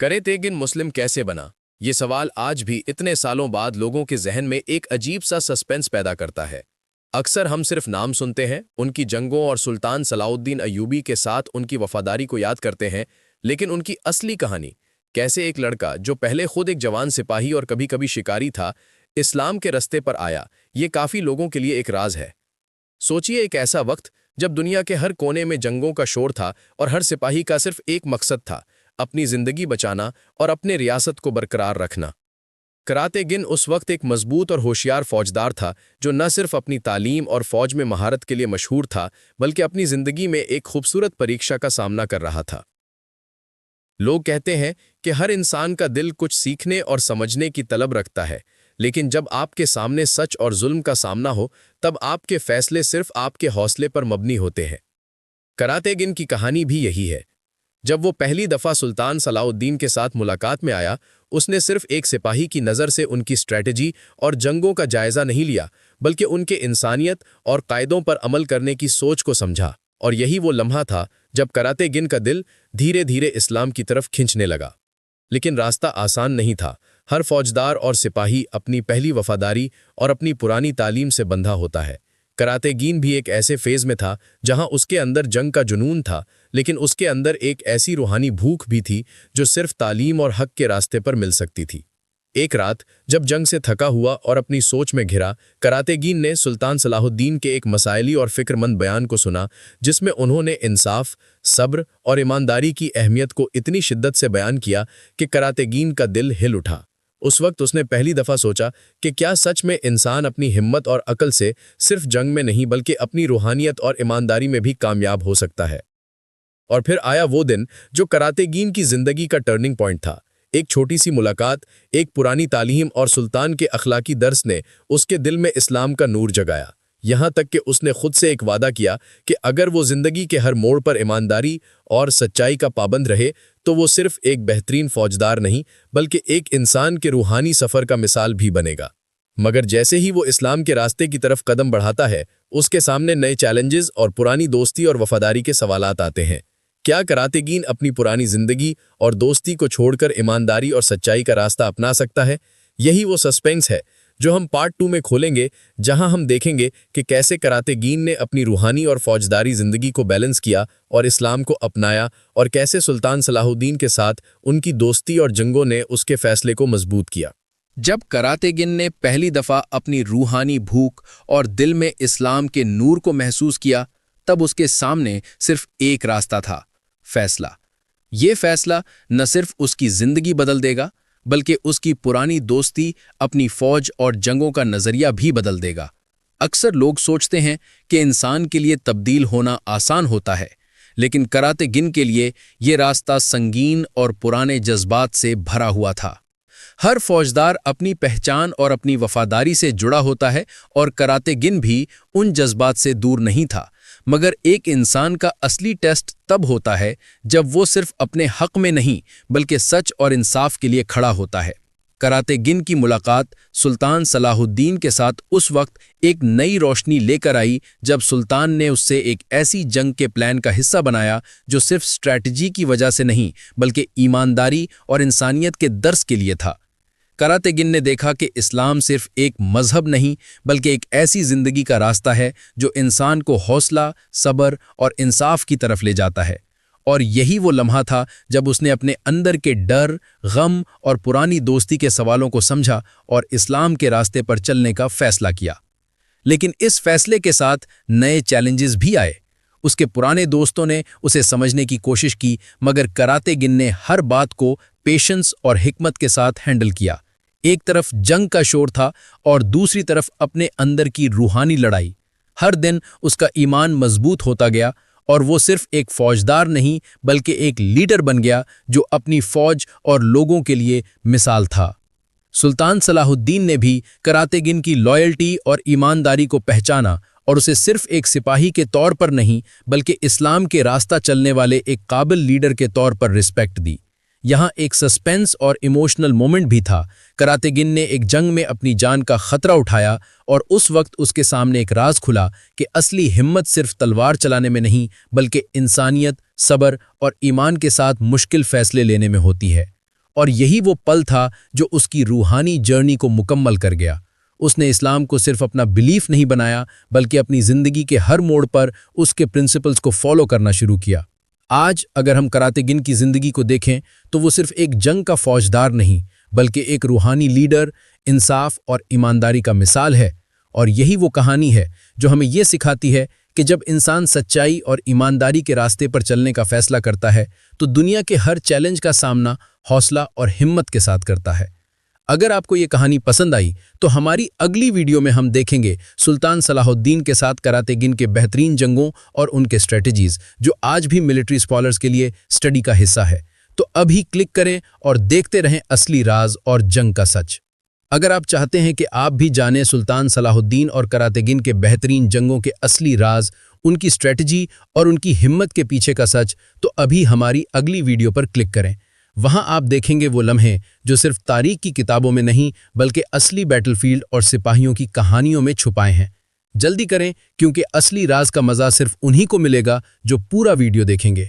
करेतेगिन मुस्लिम कैसे बना? ये सवाल आज भी इतने सालों बाद लोगों के जहन में एक अजीब सा सस्पेंस पैदा करता है। अक्सर हम सिर्फ नाम सुनते हैं, उनकी जंगों और सुल्तान सलाउद्दीन अय्यूबी के साथ उनकी वफादारी को याद करते हैं, लेकिन उनकी असली कहानी, कैसे एक लड़का जो पहले खुद एक जवान सिपाही और कभी कभी शिकारी था, इस्लाम के रस्ते पर आया, ये काफ़ी लोगों के लिए एक राज है। सोचिए, एक ऐसा वक्त जब दुनिया के हर कोने में जंगों का शोर था और हर सिपाही का सिर्फ एक मकसद था, अपनी जिंदगी बचाना और अपने रियासत को बरकरार रखना। करातेगिन उस वक्त एक मजबूत और होशियार फौजदार था जो न सिर्फ अपनी तालीम और फौज में महारत के लिए मशहूर था, बल्कि अपनी जिंदगी में एक खूबसूरत परीक्षा का सामना कर रहा था। लोग कहते हैं कि हर इंसान का दिल कुछ सीखने और समझने की तलब रखता है, लेकिन जब आपके सामने सच और जुल्म का सामना हो, तब आपके फैसले सिर्फ आपके हौसले पर मबनी होते हैं। करातेगिन की कहानी भी यही है। जब वो पहली दफ़ा सुल्तान सलाउद्दीन के साथ मुलाकात में आया, उसने सिर्फ एक सिपाही की नज़र से उनकी स्ट्रैटेजी और जंगों का जायज़ा नहीं लिया, बल्कि उनके इंसानियत और कायदों पर अमल करने की सोच को समझा। और यही वो लम्हा था जब करातेगिन का दिल धीरे धीरे इस्लाम की तरफ खिंचने लगा। लेकिन रास्ता आसान नहीं था। हर फौजदार और सिपाही अपनी पहली वफादारी और अपनी पुरानी तालीम से बंधा होता है। करातेगिन भी एक ऐसे फेज में था जहां उसके अंदर जंग का जुनून था, लेकिन उसके अंदर एक ऐसी रूहानी भूख भी थी जो सिर्फ तालीम और हक के रास्ते पर मिल सकती थी। एक रात जब जंग से थका हुआ और अपनी सोच में घिरा, करातेगिन ने सुल्तान सलाहुद्दीन के एक मसाइली और फिक्रमंद बयान को सुना, जिसमें उन्होंने इंसाफ, सब्र और ईमानदारी की अहमियत को इतनी शिद्दत से बयान किया कि करातेगिन का दिल हिल उठा। उस वक्त उसने पहली दफ़ा सोचा कि क्या सच में इंसान अपनी हिम्मत और अकल से सिर्फ जंग में नहीं, बल्कि अपनी रूहानियत और ईमानदारी में भी कामयाब हो सकता है। और फिर आया वो दिन जो करातेगिन की जिंदगी का टर्निंग पॉइंट था। एक छोटी सी मुलाकात, एक पुरानी तालीम और सुल्तान के अखलाकी दर्स ने उसके दिल में इस्लाम का नूर जगाया। यहाँ तक कि उसने खुद से एक वादा किया कि अगर वो जिंदगी के हर मोड़ पर ईमानदारी और सच्चाई का पाबंद रहे, तो वो सिर्फ एक बेहतरीन फौजदार नहीं, बल्कि एक इंसान के रूहानी सफ़र का मिसाल भी बनेगा। मगर जैसे ही वो इस्लाम के रास्ते की तरफ कदम बढ़ाता है, उसके सामने नए चैलेंजेस और पुरानी दोस्ती और वफादारी के सवालात आते हैं। क्या करातेगिन अपनी पुरानी जिंदगी और दोस्ती को छोड़कर ईमानदारी और सच्चाई का रास्ता अपना सकता है? यही वो सस्पेंस है जो हम पार्ट 2 में खोलेंगे, जहां हम देखेंगे कि कैसे करातेगिन ने अपनी रूहानी और फौजदारी जिंदगी को बैलेंस किया और इस्लाम को अपनाया, और कैसे सुल्तान सलाहुद्दीन के साथ उनकी दोस्ती और जंगों ने उसके फैसले को मजबूत किया। जब करातेगिन ने पहली दफ़ा अपनी रूहानी भूख और दिल में इस्लाम के नूर को महसूस किया, तब उसके सामने सिर्फ एक रास्ता था, फैसला। ये फैसला न सिर्फ उसकी जिंदगी बदल देगा, बल्कि उसकी पुरानी दोस्ती, अपनी फौज और जंगों का नजरिया भी बदल देगा। अक्सर लोग सोचते हैं कि इंसान के लिए तब्दील होना आसान होता है, लेकिन करातेगिन के लिए ये रास्ता संगीन और पुराने जज्बात से भरा हुआ था। हर फौजदार अपनी पहचान और अपनी वफादारी से जुड़ा होता है, और करातेगिन भी उन जज्बात से दूर नहीं था। मगर एक इंसान का असली टेस्ट तब होता है जब वो सिर्फ अपने हक में नहीं, बल्कि सच और इंसाफ के लिए खड़ा होता है। करातेगिन की मुलाकात सुल्तान सलाहुद्दीन के साथ उस वक्त एक नई रोशनी लेकर आई, जब सुल्तान ने उससे एक ऐसी जंग के प्लान का हिस्सा बनाया जो सिर्फ स्ट्रैटेजी की वजह से नहीं, बल्कि ईमानदारी और इंसानियत के दर्स के लिए था। करातेगिन ने देखा कि इस्लाम सिर्फ एक मजहब नहीं, बल्कि एक ऐसी जिंदगी का रास्ता है जो इंसान को हौसला, सब्र और इंसाफ की तरफ ले जाता है। और यही वो लम्हा था जब उसने अपने अंदर के डर, गम और पुरानी दोस्ती के सवालों को समझा और इस्लाम के रास्ते पर चलने का फैसला किया। लेकिन इस फैसले के साथ नए चैलेंजेस भी आए। उसके पुराने दोस्तों ने उसे समझने की कोशिश की, मगर करातेगिन ने हर बात को पेशेंस और हिकमत के साथ हैंडल किया। एक तरफ जंग का शोर था और दूसरी तरफ अपने अंदर की रूहानी लड़ाई। हर दिन उसका ईमान मजबूत होता गया और वो सिर्फ एक फौजदार नहीं, बल्कि एक लीडर बन गया जो अपनी फौज और लोगों के लिए मिसाल था। सुल्तान सलाहुद्दीन ने भी करातेगिन की लॉयल्टी और ईमानदारी को पहचाना और उसे सिर्फ एक सिपाही के तौर पर नहीं, बल्कि इस्लाम के रास्ता चलने वाले एक काबिल लीडर के तौर पर रिस्पेक्ट दी। यहाँ एक सस्पेंस और इमोशनल मोमेंट भी था। करातेगिन ने एक जंग में अपनी जान का खतरा उठाया और उस वक्त उसके सामने एक राज खुला कि असली हिम्मत सिर्फ तलवार चलाने में नहीं, बल्कि इंसानियत, सब्र और ईमान के साथ मुश्किल फैसले लेने में होती है। اور یہی وہ پل تھا جو اس کی روحانی جرنی کو مکمل کر گیا۔ اس نے اسلام کو صرف اپنا بلیف نہیں بنایا بلکہ اپنی زندگی کے ہر موڑ پر اس کے پرنسپلز کو فالو کرنا شروع کیا۔ آج اگر ہم کراتے گن کی زندگی کو دیکھیں تو وہ صرف ایک جنگ کا فوجدار نہیں بلکہ ایک روحانی لیڈر، انصاف اور ایمانداری کا مثال ہے، اور یہی وہ کہانی ہے جو ہمیں یہ سکھاتی ہے کہ جب انسان سچائی اور ایمانداری کے راستے پر چلنے کا فیصلہ کرتا ہے تو دنیا کے ہر چیلنج کا سامنا حوصلہ اور ہمت کے ساتھ کرتا ہے۔ اگر آپ کو یہ کہانی پسند آئی تو ہماری اگلی ویڈیو میں ہم دیکھیں گے سلطان صلاح الدین کے ساتھ کراتے گن کے بہترین جنگوں اور ان کے اسٹریٹجیز جو آج بھی ملٹری اسکالرز کے لیے اسٹڈی کا حصہ ہے۔ تو ابھی کلک کریں اور دیکھتے رہیں اصلی راز اور جنگ کا سچ۔ اگر آپ چاہتے ہیں کہ آپ بھی جانیں سلطان صلاح الدین اور کراتے گن کے بہترین جنگوں کے اصلی راز، ان کی اسٹریٹجی اور ان کی ہمت کے پیچھے کا سچ، تو ابھی ہماری اگلی ویڈیو پر کلک کریں۔ وہاں آپ دیکھیں گے وہ لمحے جو صرف تاریخ کی کتابوں میں نہیں بلکہ اصلی بیٹل فیلڈ اور سپاہیوں کی کہانیوں میں چھپائے ہیں۔ جلدی کریں کیونکہ اصلی راز کا مزہ صرف انہی کو ملے گا جو پورا ویڈیو دیکھیں گے۔